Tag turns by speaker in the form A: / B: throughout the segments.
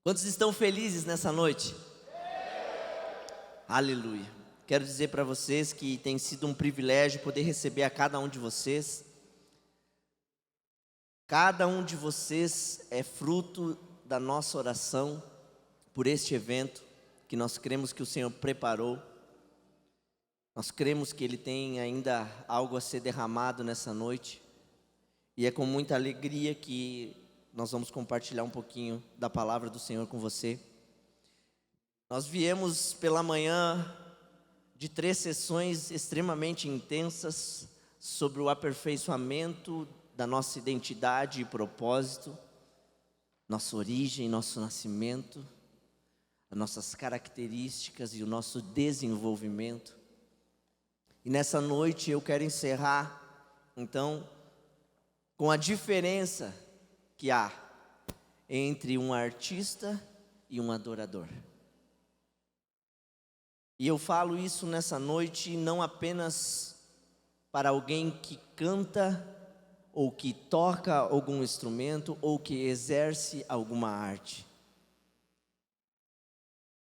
A: Quantos estão felizes nessa noite? Aleluia. Quero dizer para vocês que tem sido um privilégio poder receber a cada um de vocês. Cada um de vocês é fruto da nossa oração por este evento que nós cremos que o Senhor preparou. Nós cremos que Ele tem ainda algo a ser derramado nessa noite. E é com muita alegria que nós vamos compartilhar um pouquinho da palavra do Senhor com você. Nós viemos pela manhã de 3 sessões extremamente intensas sobre o aperfeiçoamento da nossa identidade e propósito, nossa origem, nosso nascimento, as nossas características e o nosso desenvolvimento. E nessa noite eu quero encerrar, então, com a diferença que há entre um artista e um adorador. E eu falo isso nessa noite não apenas para alguém que canta, ou que toca algum instrumento, ou que exerce alguma arte.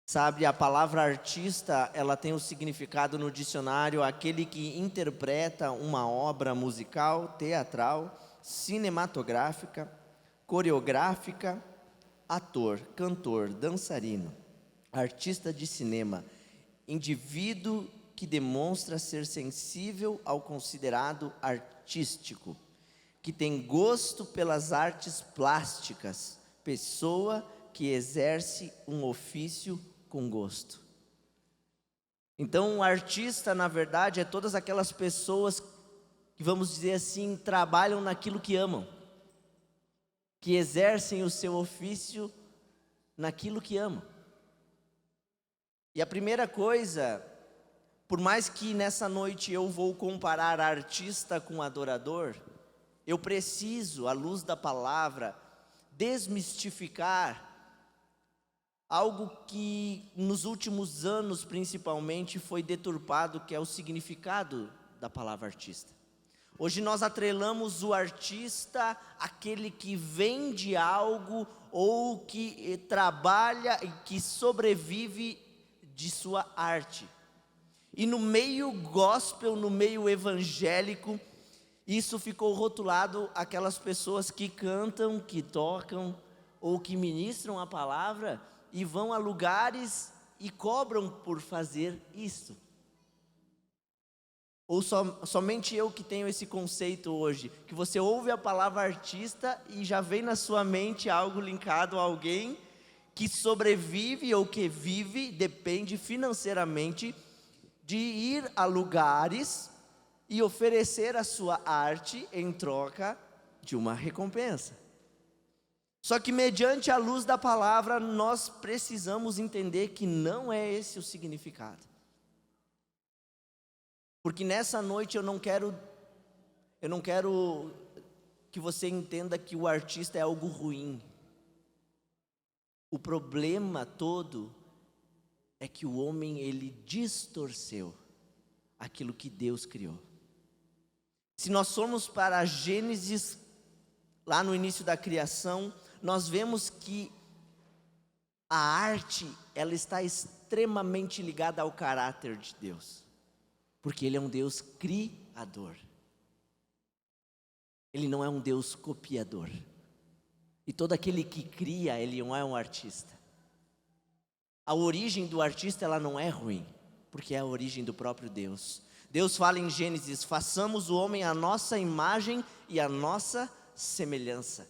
A: Sabe, a palavra artista, ela tem o significado no dicionário, aquele que interpreta uma obra musical, teatral, cinematográfica, coreográfica, ator, cantor, dançarino, artista de cinema, indivíduo que demonstra ser sensível ao considerado artístico, que tem gosto pelas artes plásticas, pessoa que exerce um ofício com gosto. Então, o artista, na verdade, é todas aquelas pessoas que, vamos dizer assim, trabalham naquilo que amam, que exercem o seu ofício naquilo que amam. E a primeira coisa, por mais que nessa noite eu vou comparar artista com adorador, eu preciso, à luz da palavra, desmistificar algo que nos últimos anos principalmente foi deturpado, que é o significado da palavra artista. Hoje nós atrelamos o artista àquele que vende algo ou que trabalha e que sobrevive de sua arte. E no meio gospel, no meio evangélico, isso ficou rotulado aquelas pessoas que cantam, que tocam ou que ministram a palavra e vão a lugares e cobram por fazer isso. Ou somente eu que tenho esse conceito hoje, que você ouve a palavra artista e já vem na sua mente algo linkado a alguém que sobrevive ou que vive, depende financeiramente de ir a lugares e oferecer a sua arte em troca de uma recompensa. Só que mediante a luz da palavra, nós precisamos entender que não é esse o significado. Porque nessa noite eu não quero que você entenda que o artista é algo ruim. O problema todo é que o homem, ele distorceu aquilo que Deus criou. Se nós formos para Gênesis, lá no início da criação, nós vemos que a arte, ela está extremamente ligada ao caráter de Deus, porque Ele é um Deus criador. Ele não é um Deus copiador. E todo aquele que cria, ele não é um artista. A origem do artista, ela não é ruim, porque é a origem do próprio Deus. Deus fala em Gênesis: façamos o homem à nossa imagem e à nossa semelhança.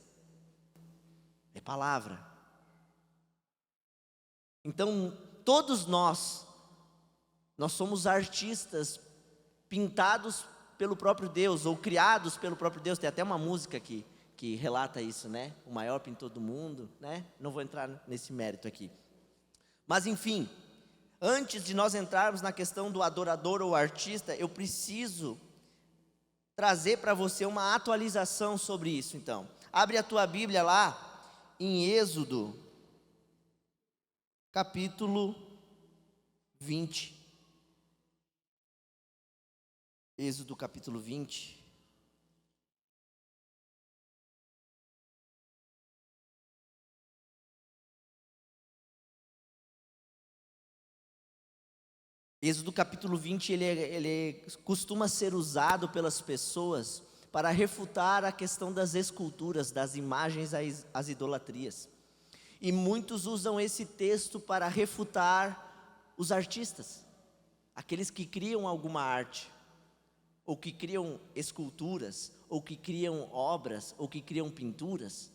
A: É palavra. Então, todos nós somos artistas pintados pelo próprio Deus, ou criados pelo próprio Deus. Tem até uma música que relata isso, né? O maior pintor do mundo, né? Não vou entrar nesse mérito aqui. Mas enfim, antes de nós entrarmos na questão do adorador ou artista, eu preciso trazer para você uma atualização sobre isso. Então, abre a tua Bíblia lá em Êxodo, capítulo 20. Êxodo capítulo 20. Êxodo capítulo 20, ele costuma ser usado pelas pessoas para refutar a questão das esculturas, das imagens às idolatrias. E muitos usam esse texto para refutar os artistas, aqueles que criam alguma arte, ou que criam esculturas, ou que criam obras, ou que criam pinturas.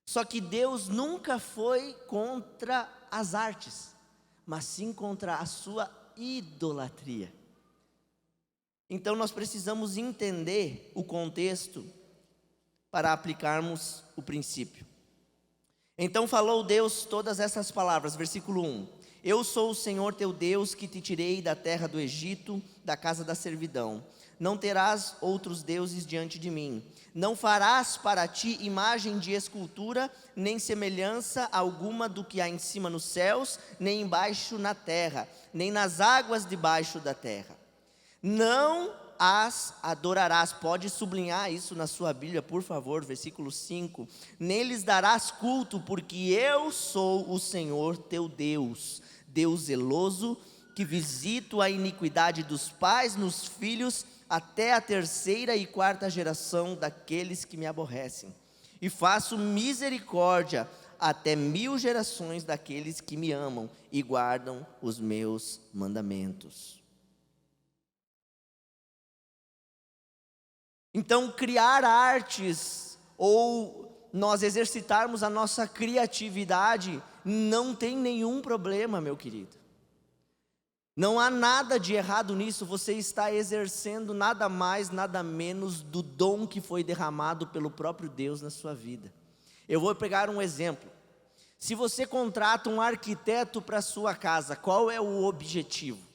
A: Só que Deus nunca foi contra as artes, mas sim contra a sua idolatria. Então nós precisamos entender o contexto para aplicarmos o princípio. Então falou Deus todas essas palavras, versículo 1: Eu sou o Senhor teu Deus, que te tirei da terra do Egito, da casa da servidão. Não terás outros deuses diante de mim. Não farás para ti imagem de escultura, nem semelhança alguma do que há em cima nos céus, nem embaixo na terra, nem nas águas debaixo da terra. Não as adorarás. Pode sublinhar isso na sua Bíblia, por favor, versículo 5. Nem lhes darás culto, porque eu sou o Senhor teu Deus, Deus zeloso, que visito a iniquidade dos pais nos filhos, até a terceira e quarta geração daqueles que me aborrecem, e faço misericórdia até 1000 gerações daqueles que me amam e guardam os meus mandamentos. Então, criar artes, ou nós exercitarmos a nossa criatividade, não tem nenhum problema, meu querido. Não há nada de errado nisso. Você está exercendo nada mais, nada menos do dom que foi derramado pelo próprio Deus na sua vida. Eu vou pegar um exemplo. Se você contrata um arquiteto para a sua casa, qual é o objetivo?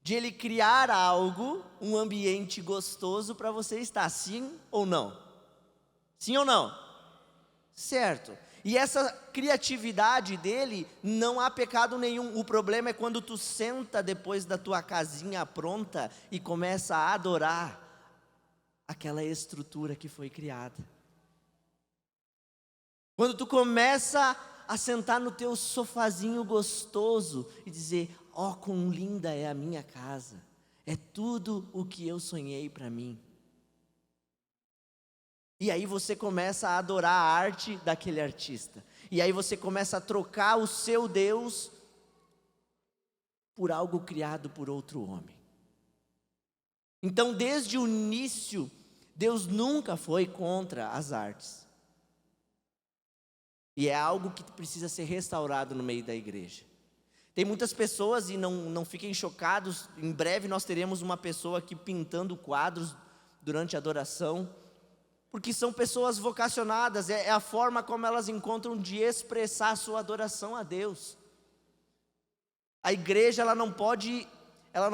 A: De ele criar algo, um ambiente gostoso para você estar, sim ou não? Sim ou não? Certo. E essa criatividade dele, não há pecado nenhum. O problema é quando tu senta depois da tua casinha pronta e começa a adorar aquela estrutura que foi criada. Quando tu começa a sentar no teu sofazinho gostoso e dizer: ó, quão linda é a minha casa, é tudo o que eu sonhei para mim. E aí você começa a adorar a arte daquele artista. E aí você começa a trocar o seu Deus por algo criado por outro homem. Então, desde o início, Deus nunca foi contra as artes. E é algo que precisa ser restaurado no meio da igreja. Tem muitas pessoas, e não fiquem chocados, em breve nós teremos uma pessoa aqui pintando quadros durante a adoração, porque são pessoas vocacionadas, é a forma como elas encontram de expressar a sua adoração a Deus. A igreja ela não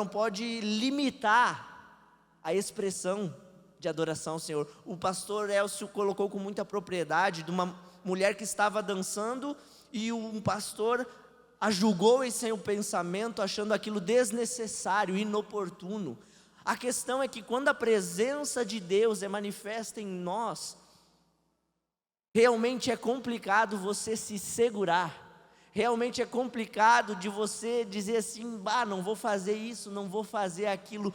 A: pode limitar a expressão de adoração ao Senhor. O pastor Elcio colocou com muita propriedade de uma mulher que estava dançando, e um pastor a julgou em seu pensamento, achando aquilo desnecessário, inoportuno. A questão é que quando a presença de Deus é manifesta em nós, realmente é complicado você se segurar. Realmente é complicado de você dizer assim: não vou fazer isso, não vou fazer aquilo,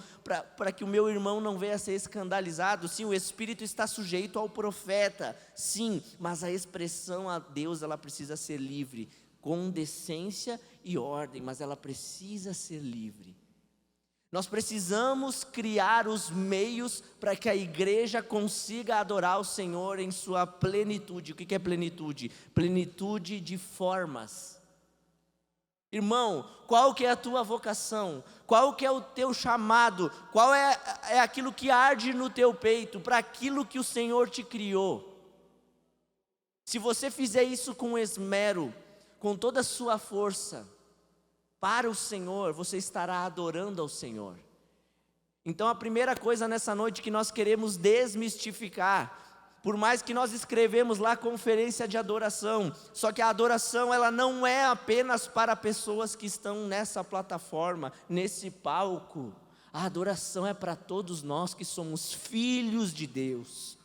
A: para que o meu irmão não venha a ser escandalizado. Sim, o Espírito está sujeito ao profeta, sim, mas a expressão a Deus, ela precisa ser livre, com decência e ordem, mas ela precisa ser livre. Nós precisamos criar os meios para que a igreja consiga adorar o Senhor em sua plenitude. O que é plenitude? Plenitude de formas. Irmão, qual que é a tua vocação? Qual que é o teu chamado? Qual é aquilo que arde no teu peito, para aquilo que o Senhor te criou? Se você fizer isso com esmero, com toda a sua força, para o Senhor, você estará adorando ao Senhor. Então a primeira coisa nessa noite que nós queremos desmistificar, por mais que nós escrevemos lá conferência de adoração, só que a adoração ela não é apenas para pessoas que estão nessa plataforma, nesse palco. A adoração é para todos nós que somos filhos de Deus.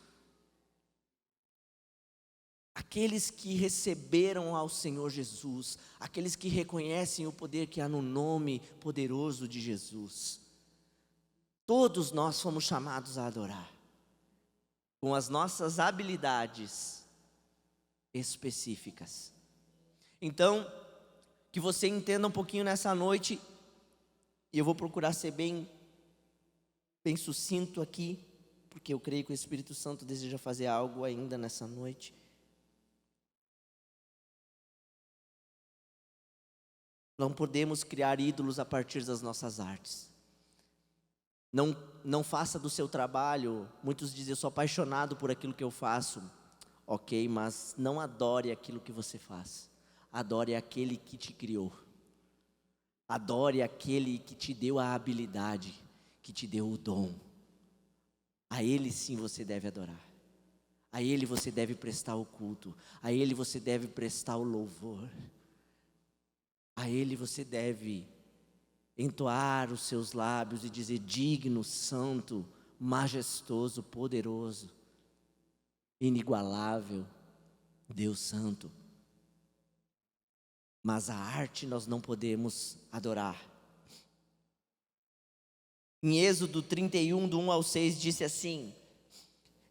A: Aqueles que receberam ao Senhor Jesus, aqueles que reconhecem o poder que há no nome poderoso de Jesus. Todos nós fomos chamados a adorar, com as nossas habilidades específicas. Então, que você entenda um pouquinho nessa noite, e eu vou procurar ser bem sucinto aqui, porque eu creio que o Espírito Santo deseja fazer algo ainda nessa noite. Não podemos criar ídolos a partir das nossas artes. Não faça do seu trabalho, muitos dizem, eu sou apaixonado por aquilo que eu faço. Ok, mas não adore aquilo que você faz. Adore aquele que te criou. Adore aquele que te deu a habilidade, que te deu o dom. A Ele sim você deve adorar. A Ele você deve prestar o culto. A Ele você deve prestar o louvor. A Ele você deve entoar os seus lábios e dizer: digno, santo, majestoso, poderoso, inigualável, Deus Santo. Mas a arte nós não podemos adorar. Em Êxodo 31, do 1 ao 6, disse assim: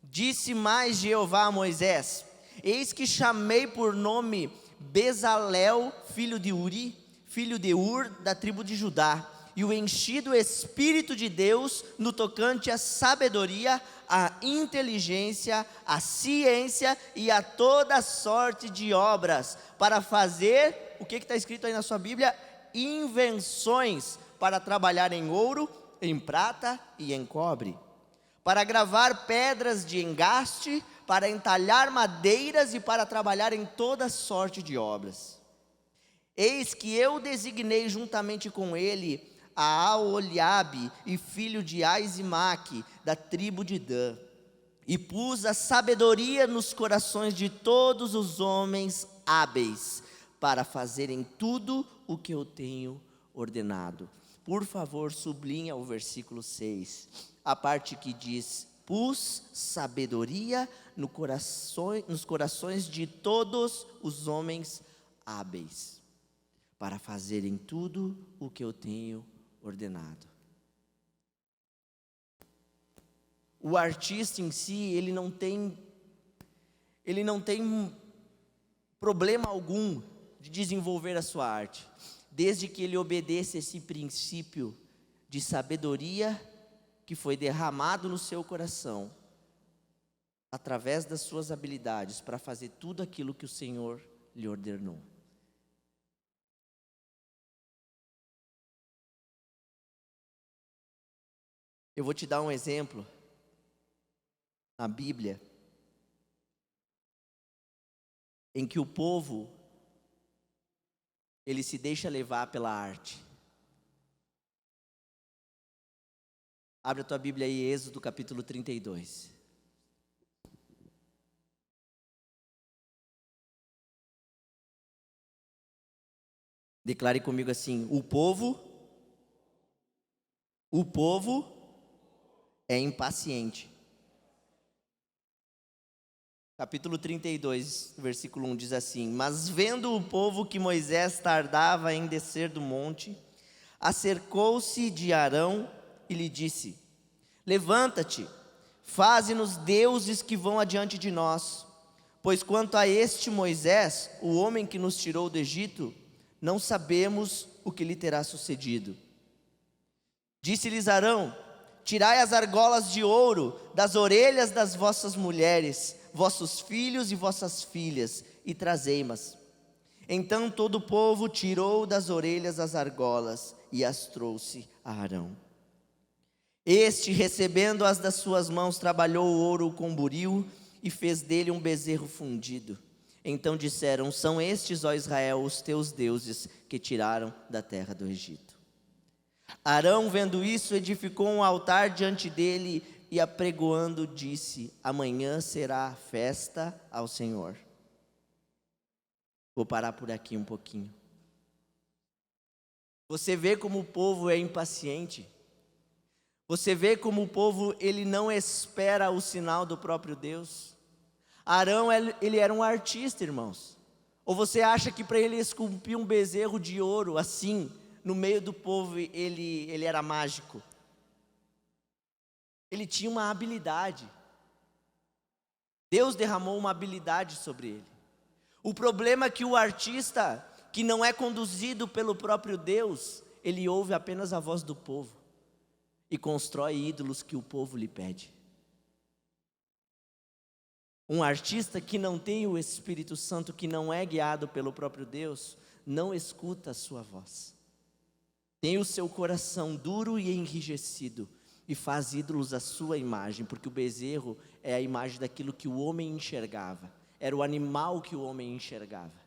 A: disse mais Jeová a Moisés: eis que chamei por nome Bezalel, filho de Uri, filho de Ur, da tribo de Judá, e o enchi do Espírito de Deus no tocante à sabedoria, à inteligência, à ciência e a toda sorte de obras, para fazer, o que está escrito aí na sua Bíblia? Invenções, para trabalhar em ouro, em prata e em cobre, para gravar pedras de engaste, para entalhar madeiras e para trabalhar em toda sorte de obras. Eis que eu designei juntamente com ele a Aholiabe, e filho de Aisimaque, da tribo de Dan, e pus a sabedoria nos corações de todos os homens hábeis, para fazerem tudo o que eu tenho ordenado. Por favor, sublinha o versículo 6, a parte que diz: pus sabedoria nos corações de todos os homens hábeis, para fazerem tudo o que eu tenho ordenado. O artista em si, ele não tem problema algum de desenvolver a sua arte, desde que ele obedeça esse princípio de sabedoria que foi derramado no seu coração, através das suas habilidades, para fazer tudo aquilo que o Senhor lhe ordenou. Eu vou te dar um exemplo na Bíblia, em que o povo, ele se deixa levar pela arte. Abre a tua Bíblia aí, Êxodo capítulo 32. Declare comigo assim: o povo é impaciente. Capítulo 32, versículo 1 diz assim: mas vendo o povo que Moisés tardava em descer do monte, acercou-se de Arão e lhe disse: levanta-te, faze-nos deuses que vão adiante de nós, pois quanto a este Moisés, o homem que nos tirou do Egito, não sabemos o que lhe terá sucedido. Disse-lhes Arão: tirai as argolas de ouro das orelhas das vossas mulheres, vossos filhos e vossas filhas, e trazei-mas. Então todo o povo tirou das orelhas as argolas e as trouxe a Arão. Este, recebendo-as das suas mãos, trabalhou o ouro com buril e fez dele um bezerro fundido. Então disseram: são estes, ó Israel, os teus deuses que tiraram da terra do Egito. Arão, vendo isso, edificou um altar diante dele e, apregoando, disse: amanhã será festa ao Senhor. Vou parar por aqui um pouquinho. Você vê como o povo é impaciente. Você vê como o povo, ele não espera o sinal do próprio Deus. Arão, ele era um artista, irmãos. Ou você acha que para ele esculpir um bezerro de ouro assim, no meio do povo, ele era mágico? Ele tinha uma habilidade. Deus derramou uma habilidade sobre ele. O problema é que o artista, que não é conduzido pelo próprio Deus, ele ouve apenas a voz do povo e constrói ídolos que o povo lhe pede. Um artista que não tem o Espírito Santo, que não é guiado pelo próprio Deus, não escuta a sua voz. Tem o seu coração duro e enrijecido e faz ídolos à sua imagem, porque o bezerro é a imagem daquilo que o homem enxergava. Era o animal que o homem enxergava.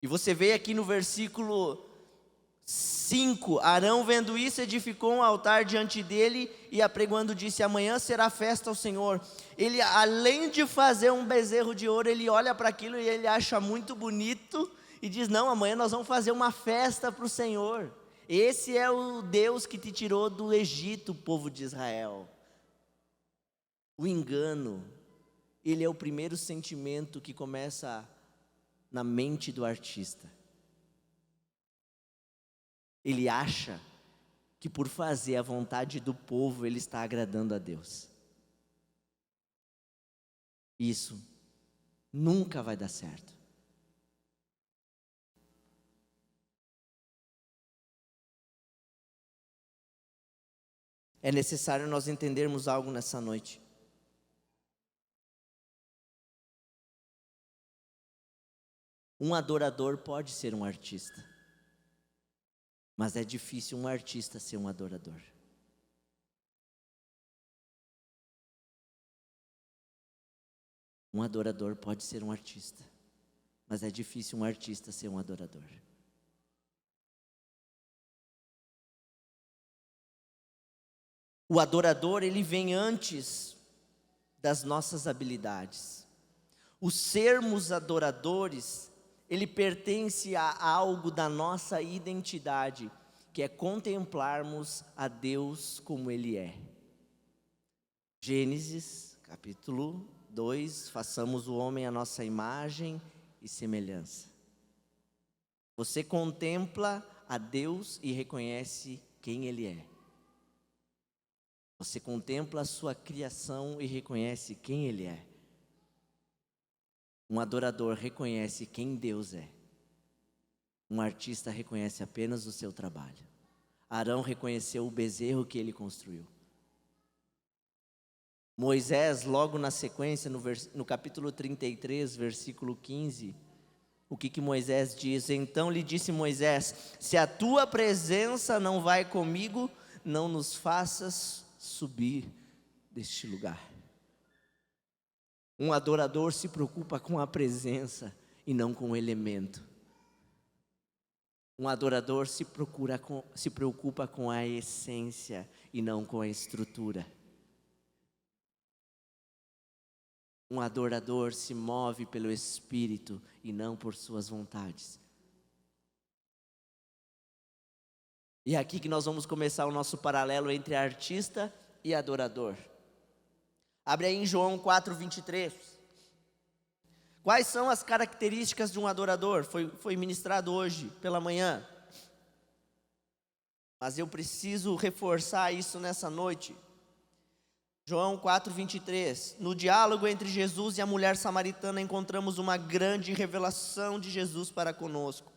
A: E você vê aqui no versículo 5, Arão vendo isso edificou um altar diante dele e apregoando disse, amanhã será festa ao Senhor. Ele, além de fazer um bezerro de ouro, ele olha para aquilo e ele acha muito bonito e diz, não, amanhã nós vamos fazer uma festa para o Senhor. Esse é o Deus que te tirou do Egito, povo de Israel. O engano, ele é o primeiro sentimento que começa na mente do artista. Ele acha que por fazer a vontade do povo, ele está agradando a Deus. Isso nunca vai dar certo. É necessário nós entendermos algo nessa noite. Um adorador pode ser um artista, mas é difícil um artista ser um adorador. Um adorador pode ser um artista, mas é difícil um artista ser um adorador. O adorador, ele vem antes das nossas habilidades. O sermos adoradores, ele pertence a algo da nossa identidade, que é contemplarmos a Deus como Ele é. Gênesis, capítulo 2, façamos o homem à nossa imagem e semelhança. Você contempla a Deus e reconhece quem Ele é. Você contempla a sua criação e reconhece quem Ele é. Um adorador reconhece quem Deus é. Um artista reconhece apenas o seu trabalho. Arão reconheceu o bezerro que ele construiu. Moisés, logo na sequência, no capítulo 33, versículo 15, o que Moisés diz? Então lhe disse Moisés, se a tua presença não vai comigo, não nos faças subir deste lugar. Um adorador se preocupa com a presença e não com o elemento. Um adorador se preocupa com a essência e não com a estrutura. Um adorador se move pelo Espírito e não por suas vontades. E é aqui que nós vamos começar o nosso paralelo entre artista e adorador. Abre aí em João 4:23. Quais são as características de um adorador? Foi ministrado hoje pela manhã. Mas eu preciso reforçar isso nessa noite. João 4:23. No diálogo entre Jesus e a mulher samaritana encontramos uma grande revelação de Jesus para conosco.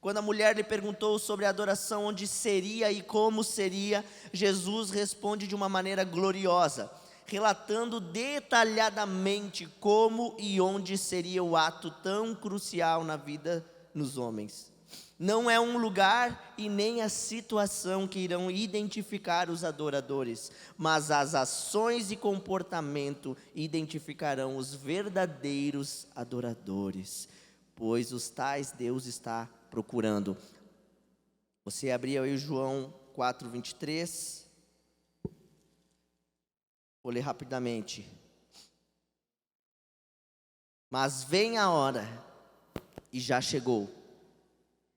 A: Quando a mulher lhe perguntou sobre a adoração, onde seria e como seria, Jesus responde de uma maneira gloriosa, relatando detalhadamente como e onde seria o ato tão crucial na vida dos homens. Não é um lugar e nem a situação que irão identificar os adoradores, mas as ações e comportamento identificarão os verdadeiros adoradores, pois os tais Deus está procurando. Você abriu aí João 4:23. Vou ler rapidamente. Mas vem a hora, e já chegou,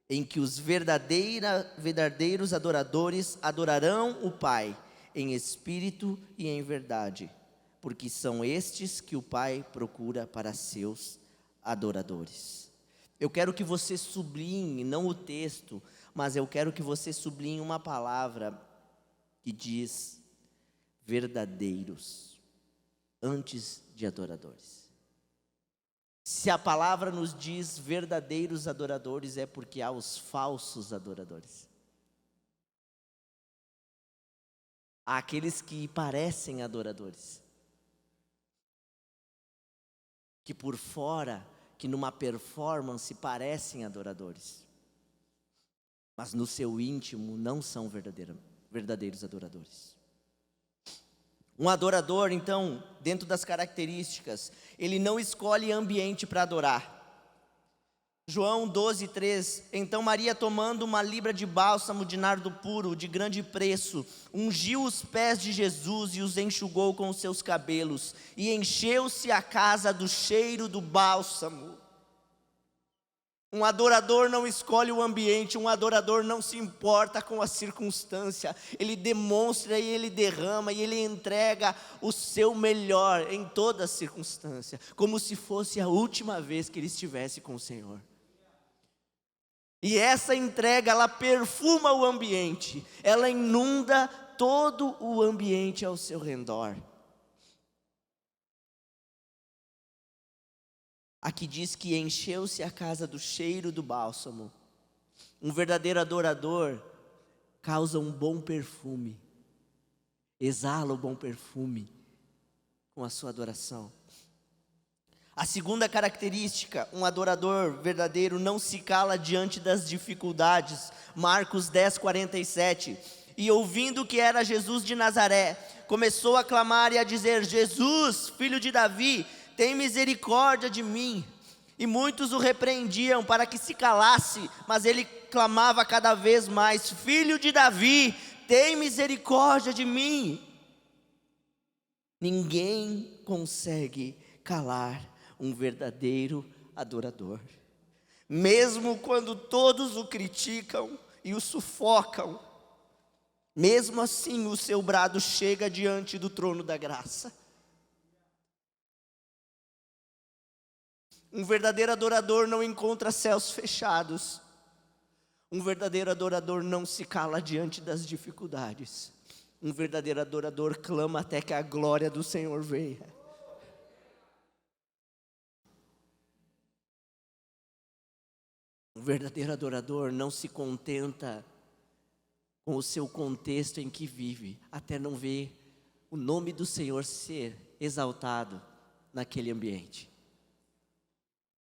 A: em que os verdadeiros adoradores adorarão o Pai em espírito e em verdade, porque são estes que o Pai procura para seus adoradores. Eu quero que você sublinhe, não o texto, mas eu quero que você sublinhe uma palavra que diz verdadeiros, antes de adoradores. Se a palavra nos diz verdadeiros adoradores, é porque há os falsos adoradores. Há aqueles que parecem adoradores, que por fora, que numa performance parecem adoradores, mas no seu íntimo não são verdadeiros adoradores. Um adorador, então, dentro das características, ele não escolhe ambiente para adorar. João 12:3, então Maria, tomando uma libra de bálsamo de nardo puro, de grande preço, ungiu os pés de Jesus e os enxugou com os seus cabelos, e encheu-se a casa do cheiro do bálsamo. Um adorador não escolhe o ambiente, um adorador não se importa com a circunstância, ele demonstra e ele derrama e ele entrega o seu melhor em toda circunstância, como se fosse a última vez que ele estivesse com o Senhor. E essa entrega, ela perfuma o ambiente, ela inunda todo o ambiente ao seu redor. Aqui diz que encheu-se a casa do cheiro do bálsamo. Um verdadeiro adorador causa um bom perfume, exala o bom perfume com a sua adoração. A segunda característica, um adorador verdadeiro não se cala diante das dificuldades. Marcos 10:47. E ouvindo que era Jesus de Nazaré, começou a clamar e a dizer: Jesus, filho de Davi, tem misericórdia de mim. E muitos o repreendiam para que se calasse, mas ele clamava cada vez mais: Filho de Davi, tem misericórdia de mim. Ninguém consegue calar um verdadeiro adorador. Mesmo quando todos o criticam e o sufocam, mesmo assim o seu brado chega diante do trono da graça. Um verdadeiro adorador não encontra céus fechados. Um verdadeiro adorador não se cala diante das dificuldades. Um verdadeiro adorador clama até que a glória do Senhor venha. Um verdadeiro adorador não se contenta com o seu contexto em que vive, até não ver o nome do Senhor ser exaltado naquele ambiente.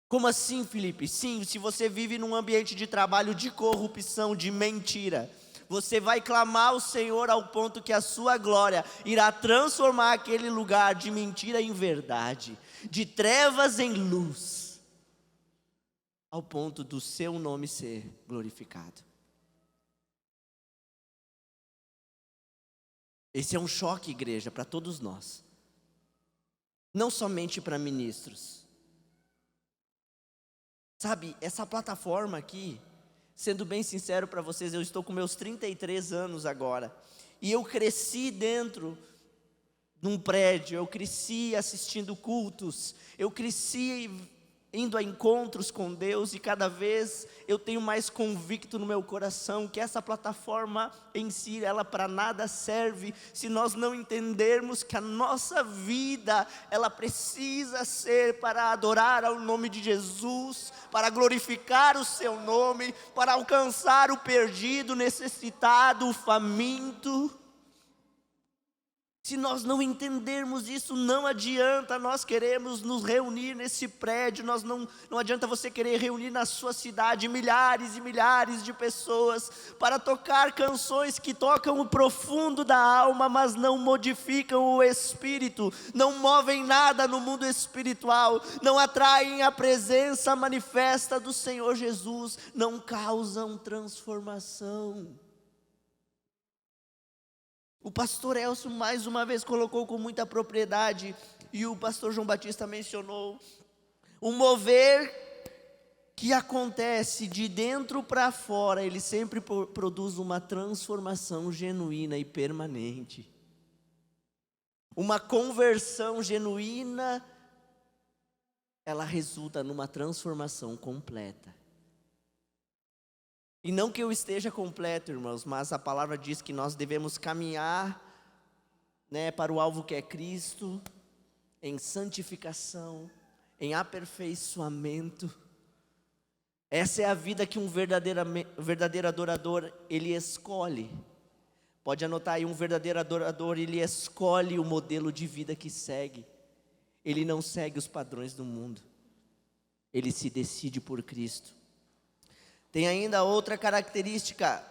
A: Como assim, Felipe? Sim, se você vive num ambiente de trabalho de corrupção, de mentira, você vai clamar ao Senhor ao ponto que a sua glória irá transformar aquele lugar de mentira em verdade, de trevas em luz, ao ponto do seu nome ser glorificado. Esse é um choque, igreja, para todos nós. Não somente para ministros. Sabe, essa plataforma aqui, sendo bem sincero para vocês, eu estou com meus 33 anos agora. E eu cresci dentro de um prédio, eu cresci assistindo cultos, eu cresci indo a encontros com Deus, e cada vez eu tenho mais convicto no meu coração que essa plataforma em si, ela para nada serve se nós não entendermos que a nossa vida, ela precisa ser para adorar ao nome de Jesus, para glorificar o seu nome, para alcançar o perdido, o necessitado, o faminto. Se nós não entendermos isso, não adianta nós queremos nos reunir nesse prédio, não adianta você querer reunir na sua cidade milhares e milhares de pessoas para tocar canções que tocam o profundo da alma, mas não modificam o espírito, não movem nada no mundo espiritual, não atraem a presença manifesta do Senhor Jesus, não causam transformação. O pastor Elcio mais uma vez colocou com muita propriedade, e o pastor João Batista mencionou, o mover que acontece de dentro para fora, ele sempre produz uma transformação genuína e permanente. uma conversão genuína, ela resulta numa transformação completa. E não que eu esteja completo, irmãos, mas a palavra diz que nós devemos caminhar, para o alvo que é Cristo, em santificação, em aperfeiçoamento. Essa é a vida que um verdadeiro adorador, ele escolhe. Pode anotar aí, um verdadeiro adorador, ele escolhe o modelo de vida que segue. Ele não segue os padrões do mundo. Ele se decide por Cristo. Tem ainda outra característica.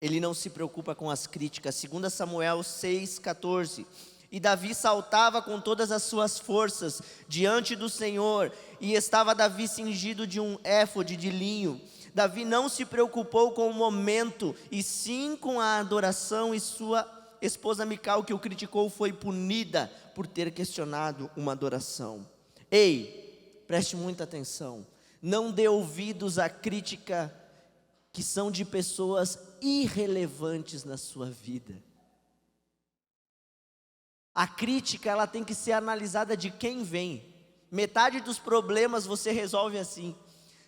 A: Ele não se preocupa com as críticas. 2 Samuel 6,14. E Davi saltava com todas as suas forças diante do Senhor, e estava Davi cingido de um éfode de linho. Davi não se preocupou com o momento, e sim com a adoração, e sua esposa Mical, que o criticou, foi punida por ter questionado uma adoração. Ei, preste muita atenção, não dê ouvidos à crítica que são de pessoas irrelevantes na sua vida. A crítica, ela tem que ser analisada de quem vem. Metade dos problemas você resolve assim.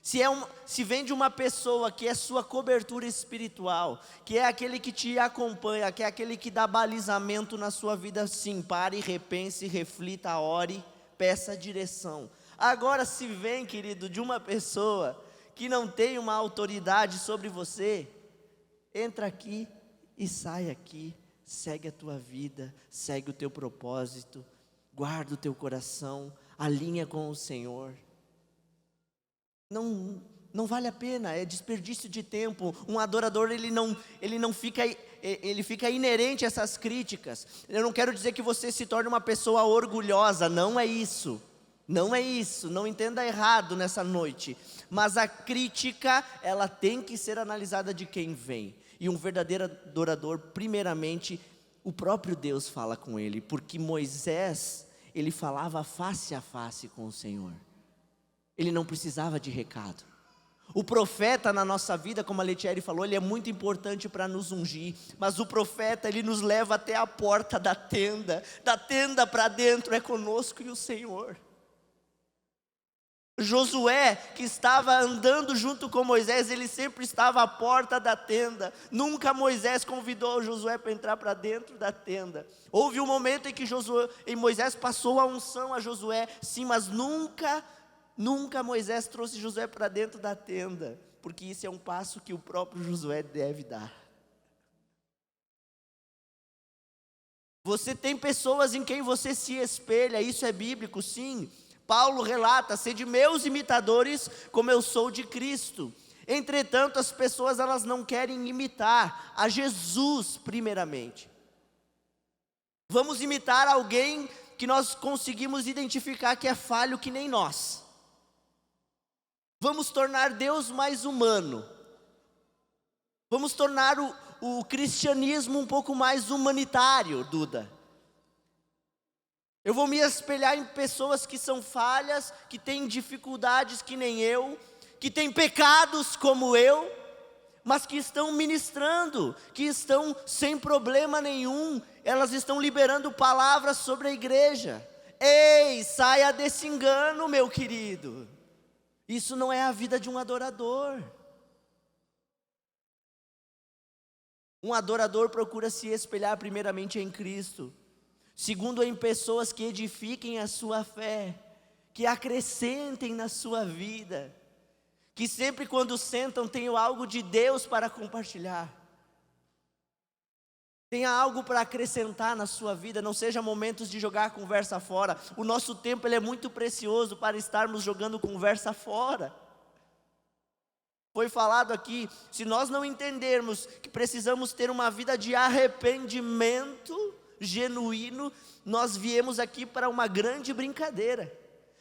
A: Se vem de uma pessoa que é sua cobertura espiritual, que é aquele que te acompanha, que é aquele que dá balizamento na sua vida, sim, pare, repense, reflita, ore, peça direção. Agora, se vem, querido, de uma pessoa que não tem uma autoridade sobre você, entra aqui e sai aqui. Segue a tua vida, segue o teu propósito, guarda o teu coração, alinha com o Senhor. Não vale a pena, é desperdício de tempo. Um adorador, ele fica inerente a essas críticas. Eu não quero dizer que você se torne uma pessoa orgulhosa, não é isso. Não é isso, não entenda errado nessa noite. Mas a crítica, ela tem que ser analisada de quem vem. E um verdadeiro adorador, primeiramente, o próprio Deus fala com ele, porque Moisés, ele falava face a face com o Senhor. Ele não precisava de recado. O profeta na nossa vida, como a Letieri falou, ele é muito importante para nos ungir, mas o profeta, ele nos leva até a porta da tenda para dentro é conosco e o Senhor. Josué, que estava andando junto com Moisés, ele sempre estava à porta da tenda. Nunca Moisés convidou Josué para entrar para dentro da tenda. Houve um momento em que Moisés passou a unção a Josué, sim, mas nunca Moisés trouxe Josué para dentro da tenda, porque isso é um passo que o próprio Josué deve dar. Você tem pessoas em quem você se espelha, isso é bíblico, sim. Paulo relata: sede meus imitadores, como eu sou de Cristo. Entretanto, as pessoas, elas não querem imitar a Jesus primeiramente. Vamos imitar alguém que nós conseguimos identificar que é falho que nem nós. Vamos tornar Deus mais humano. Vamos tornar o cristianismo um pouco mais humanitário, Duda. Eu vou me espelhar em pessoas que são falhas, que têm dificuldades que nem eu, que têm pecados como eu, mas que estão ministrando, que estão sem problema nenhum, elas estão liberando palavras sobre a igreja. Ei, saia desse engano, meu querido. Isso não é a vida de um adorador. Um adorador procura se espelhar primeiramente em Cristo. Segundo, em pessoas que edifiquem a sua fé, que acrescentem na sua vida, que sempre quando sentam tenham algo de Deus para compartilhar, tenha algo para acrescentar na sua vida, não seja momentos de jogar a conversa fora. O nosso tempo, ele é muito precioso para estarmos jogando conversa fora. Foi falado aqui, se nós não entendermos que precisamos ter uma vida de arrependimento genuíno, nós viemos aqui para uma grande brincadeira.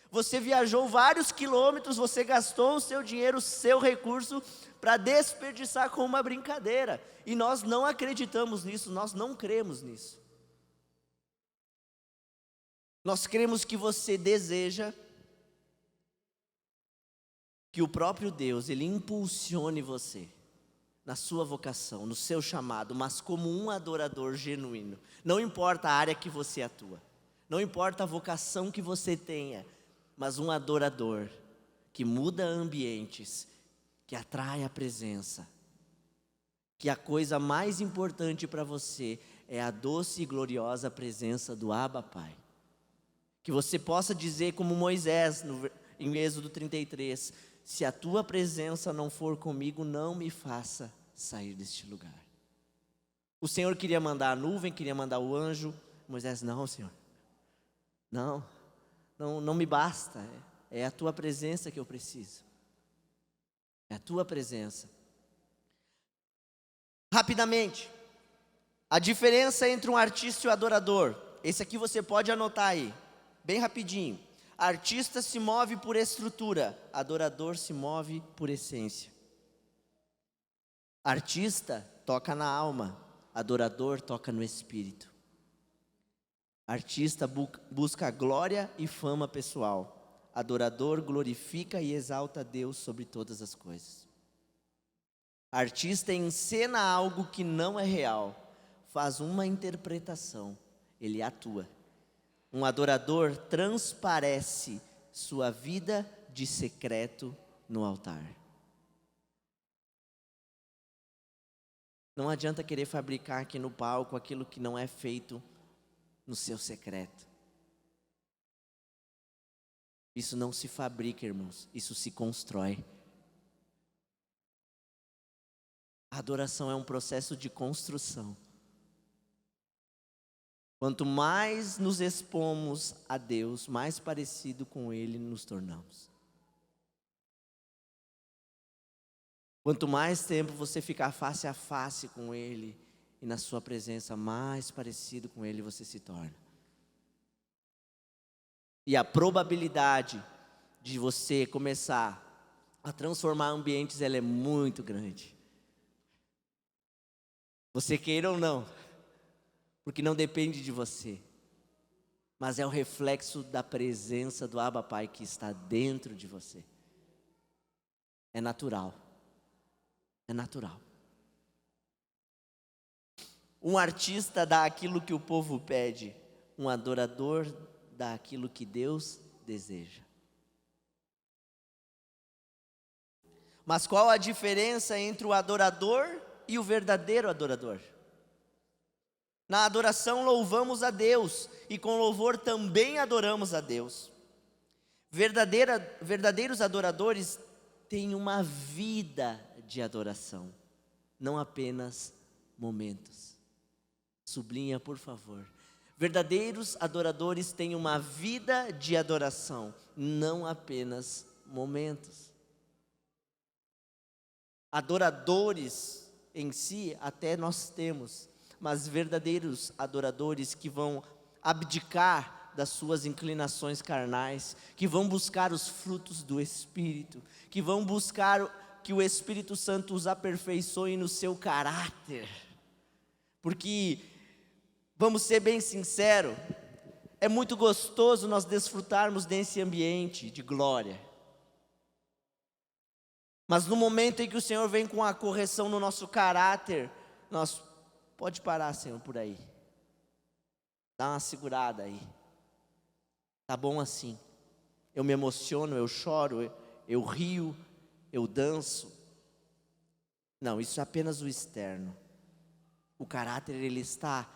A: Você viajou vários quilômetros, você gastou o seu dinheiro, o seu recurso para desperdiçar com uma brincadeira. E nós não acreditamos nisso, nós não cremos nisso. Nós cremos que você deseja que o próprio Deus, Ele impulsione você na sua vocação, no seu chamado, mas como um adorador genuíno. Não importa a área que você atua, não importa a vocação que você tenha, mas um adorador que muda ambientes, que atrai a presença, que a coisa mais importante para você é a doce e gloriosa presença do Abba Pai. Que você possa dizer como Moisés, em Êxodo 33, se a tua presença não for comigo, não me faça sair deste lugar. O Senhor queria mandar a nuvem, queria mandar o anjo. Moisés, não, Senhor, não me basta, é a tua presença que eu preciso. É a tua presença. Rapidamente, a diferença entre um artista e um adorador. Esse aqui você pode anotar aí, bem rapidinho. Artista se move por estrutura, adorador se move por essência. Artista toca na alma, adorador toca no espírito. Artista busca glória e fama pessoal, adorador glorifica e exalta a Deus sobre todas as coisas. Artista encena algo que não é real, faz uma interpretação, ele atua. Um adorador transparece sua vida de secreto no altar. Não adianta querer fabricar aqui no palco aquilo que não é feito no seu secreto. Isso não se fabrica, irmãos, isso se constrói. A adoração é um processo de construção. Quanto mais nos expomos a Deus, mais parecido com Ele nos tornamos. Quanto mais tempo você ficar face a face com Ele e na sua presença, mais parecido com Ele você se torna. E a probabilidade de você começar a transformar ambientes, ela é muito grande. Você queira ou não, porque não depende de você, mas é o reflexo da presença do Abba Pai que está dentro de você. É natural. É natural. Um artista dá aquilo que o povo pede, um adorador dá aquilo que Deus deseja. Mas qual a diferença entre o adorador e o verdadeiro adorador? Na adoração louvamos a Deus e com louvor também adoramos a Deus. Verdadeiros adoradores têm uma vida de adoração, não apenas momentos. Sublinha, por favor. Verdadeiros adoradores têm uma vida de adoração, não apenas momentos. Adoradores em si até nós temos, mas verdadeiros adoradores que vão abdicar das suas inclinações carnais, que vão buscar os frutos do Espírito, que vão buscar que o Espírito Santo os aperfeiçoe no seu caráter. Porque, vamos ser bem sinceros, é muito gostoso nós desfrutarmos desse ambiente de glória. Mas no momento em que o Senhor vem com a correção no nosso caráter, nós, pode parar, Senhor, por aí. Dá uma segurada aí. Tá bom assim. Eu me emociono, eu choro, eu rio, eu danço. Não, isso é apenas o externo. O caráter, ele está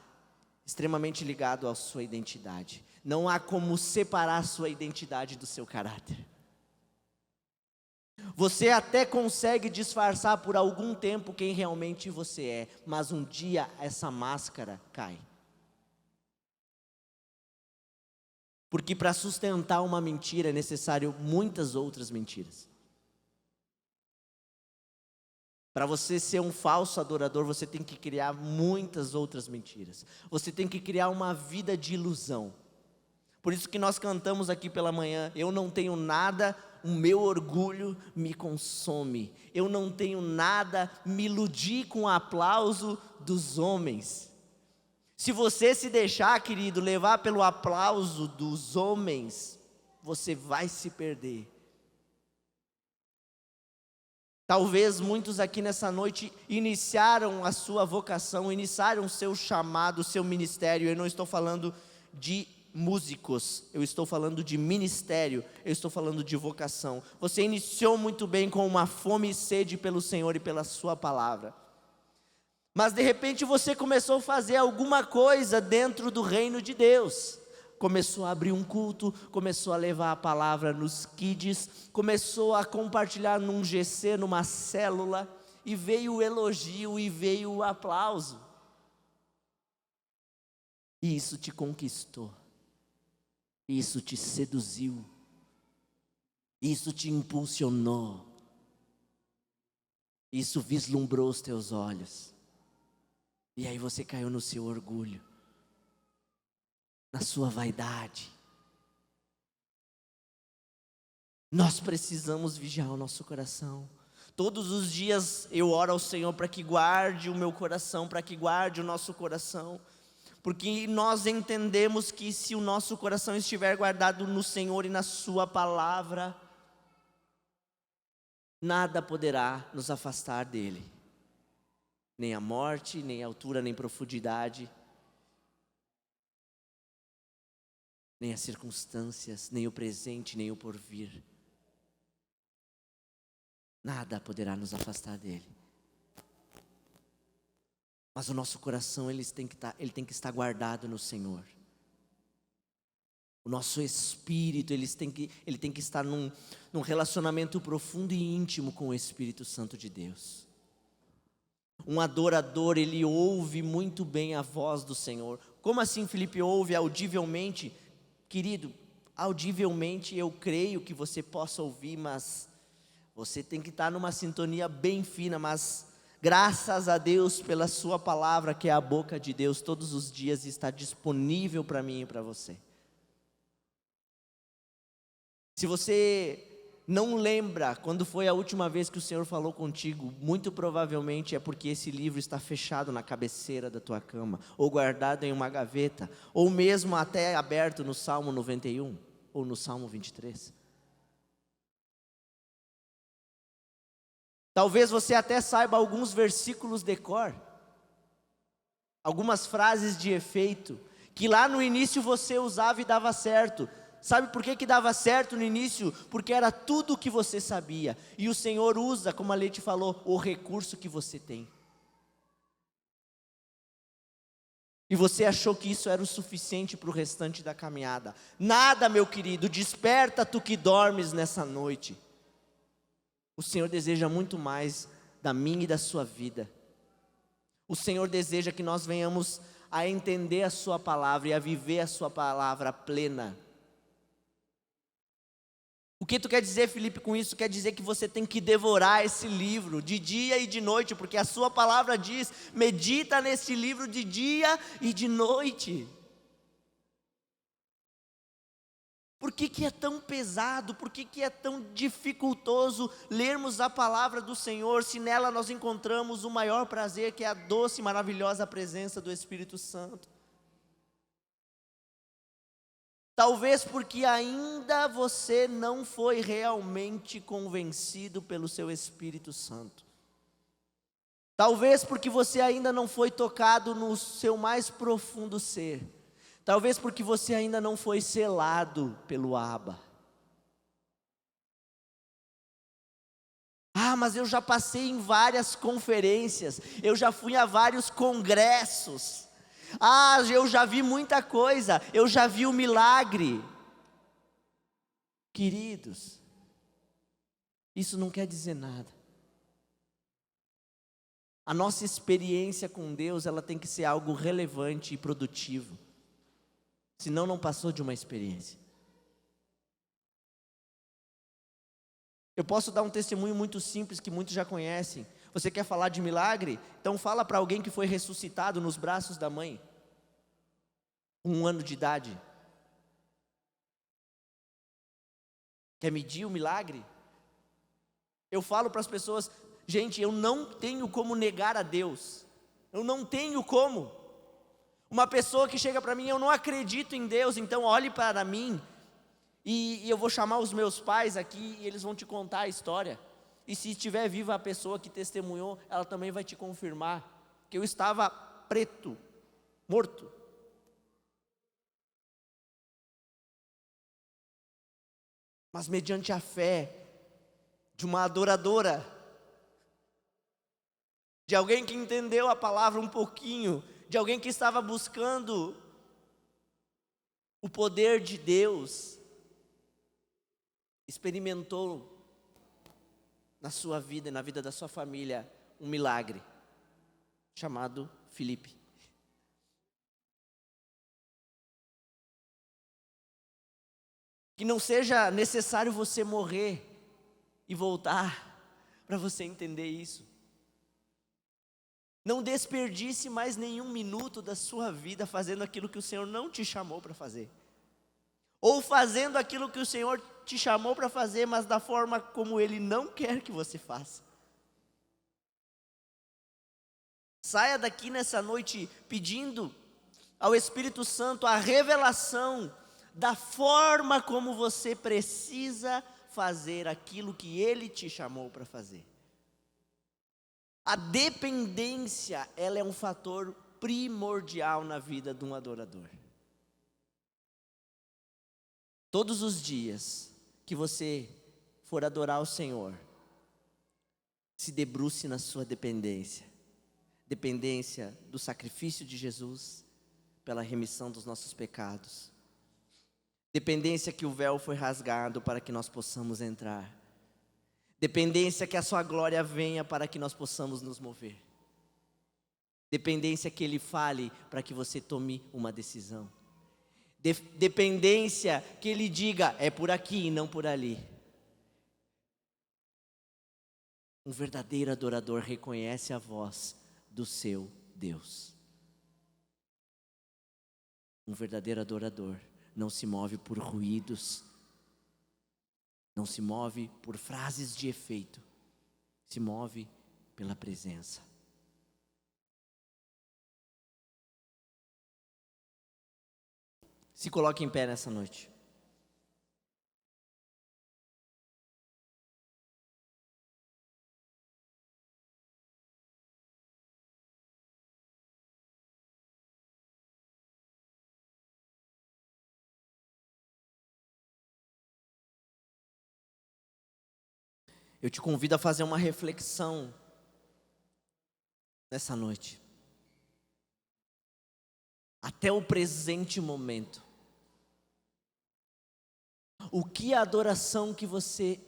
A: extremamente ligado à sua identidade. Não há como separar a sua identidade do seu caráter. Você até consegue disfarçar por algum tempo quem realmente você é, mas um dia essa máscara cai. Porque para sustentar uma mentira é necessário muitas outras mentiras. Para você ser um falso adorador, você tem que criar muitas outras mentiras. Você tem que criar uma vida de ilusão. Por isso que nós cantamos aqui pela manhã, eu não tenho nada, o meu orgulho me consome. Eu não tenho nada, me iludir com o aplauso dos homens. Se você se deixar, querido, levar pelo aplauso dos homens, você vai se perder. Talvez muitos aqui nessa noite iniciaram a sua vocação, iniciaram o seu chamado, o seu ministério. Eu não estou falando de músicos, eu estou falando de ministério, eu estou falando de vocação. Você iniciou muito bem com uma fome e sede pelo Senhor e pela sua palavra. Mas de repente você começou a fazer alguma coisa dentro do reino de Deus. Começou a abrir um culto, começou a levar a palavra nos kids, começou a compartilhar num GC, numa célula, e veio o elogio e veio o aplauso. E isso te conquistou, isso te seduziu, isso te impulsionou, isso vislumbrou os teus olhos, e aí você caiu no seu orgulho, na sua vaidade. Nós precisamos vigiar o nosso coração. Todos os dias eu oro ao Senhor para que guarde o meu coração, para que guarde o nosso coração, porque nós entendemos que se o nosso coração estiver guardado no Senhor e na sua palavra, nada poderá nos afastar dele, nem a morte, nem a altura, nem profundidade, nem as circunstâncias, nem o presente, nem o porvir. Nada poderá nos afastar dele. Mas o nosso coração ele tem que estar guardado no Senhor. O nosso espírito ele tem que estar num relacionamento profundo e íntimo com o Espírito Santo de Deus. Um adorador, ele ouve muito bem a voz do Senhor. Como assim, Felipe, ouve audivelmente? Querido, audivelmente eu creio que você possa ouvir, mas você tem que estar numa sintonia bem fina, mas graças a Deus pela sua palavra, que é a boca de Deus, todos os dias está disponível para mim e para você. Se você não lembra quando foi a última vez que o Senhor falou contigo, muito provavelmente é porque esse livro está fechado na cabeceira da tua cama, ou guardado em uma gaveta, ou mesmo até aberto no Salmo 91, ou no Salmo 23. Talvez você até saiba alguns versículos de cor, algumas frases de efeito, que lá no início você usava e dava certo. Sabe por que dava certo no início? Porque era tudo o que você sabia. E o Senhor usa, como a Leite falou, o recurso que você tem. E você achou que isso era o suficiente para o restante da caminhada. Nada, meu querido, desperta tu que dormes nessa noite. O Senhor deseja muito mais da minha e da sua vida. O Senhor deseja que nós venhamos a entender a sua palavra e a viver a sua palavra plena. O que tu quer dizer, Felipe, com isso? Quer dizer que você tem que devorar esse livro de dia e de noite, porque a sua palavra diz, medita nesse livro de dia e de noite. Por que é tão pesado, por que é tão dificultoso lermos a palavra do Senhor, se nela nós encontramos o maior prazer, que é a doce e maravilhosa presença do Espírito Santo? Talvez porque ainda você não foi realmente convencido pelo seu Espírito Santo. Talvez porque você ainda não foi tocado no seu mais profundo ser. Talvez porque você ainda não foi selado pelo Abba. Ah, mas eu já passei em várias conferências, eu já fui a vários congressos. Ah, eu já vi muita coisa, eu já vi o milagre. Queridos, isso não quer dizer nada. A nossa experiência com Deus, ela tem que ser algo relevante e produtivo. Senão não passou de uma experiência. Eu posso dar um testemunho muito simples que muitos já conhecem. Você quer falar de milagre? Então fala para alguém que foi ressuscitado nos braços da mãe, com 1 ano de idade. Quer medir o milagre? Eu falo para as pessoas, gente, eu não tenho como negar a Deus. Eu não tenho como. Uma pessoa que chega para mim, eu não acredito em Deus, então olhe para mim, e eu vou chamar os meus pais aqui, e eles vão te contar a história. E se estiver viva a pessoa que testemunhou, ela também vai te confirmar que eu estava preto, morto. Mas mediante a fé de uma adoradora, de alguém que entendeu a palavra um pouquinho, de alguém que estava buscando o poder de Deus, experimentou na sua vida e na vida da sua família um milagre, chamado Filipe. Que não seja necessário você morrer e voltar para você entender isso. Não desperdice mais nenhum minuto da sua vida fazendo aquilo que o Senhor não te chamou para fazer. Ou fazendo aquilo que o Senhor te chamou para fazer, mas da forma como Ele não quer que você faça. Saia daqui nessa noite pedindo ao Espírito Santo a revelação da forma como você precisa fazer aquilo que Ele te chamou para fazer. A dependência, ela é um fator primordial na vida de um adorador. Todos os dias que você for adorar o Senhor, se debruce na sua dependência. Dependência do sacrifício de Jesus pela remissão dos nossos pecados. Dependência que o véu foi rasgado para que nós possamos entrar. Dependência que a sua glória venha para que nós possamos nos mover. Dependência que Ele fale para que você tome uma decisão. Dependência que Ele diga, é por aqui e não por ali. Um verdadeiro adorador reconhece a voz do seu Deus. Um verdadeiro adorador não se move por ruídos, não se move por frases de efeito, se move pela presença. Se coloque em pé nessa noite. Eu te convido a fazer uma reflexão nessa noite. Até o presente momento. O que a adoração que você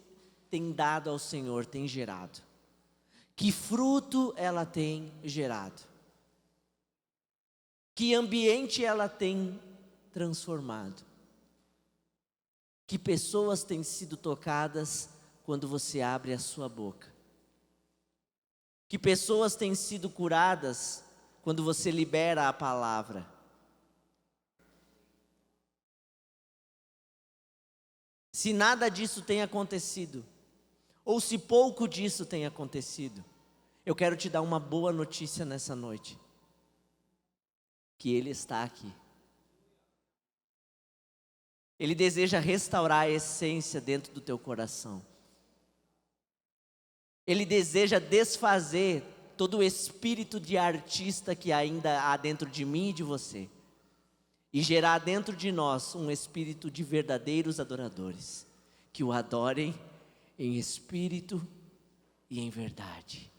A: tem dado ao Senhor tem gerado? Que fruto ela tem gerado? Que ambiente ela tem transformado? Que pessoas têm sido tocadas quando você abre a sua boca? Que pessoas têm sido curadas quando você libera a palavra? Se nada disso tem acontecido, ou se pouco disso tem acontecido, eu quero te dar uma boa notícia nessa noite. Que Ele está aqui. Ele deseja restaurar a essência dentro do teu coração. Ele deseja desfazer todo o espírito de artista que ainda há dentro de mim e de você. E gerar dentro de nós um espírito de verdadeiros adoradores. Que o adorem em espírito e em verdade.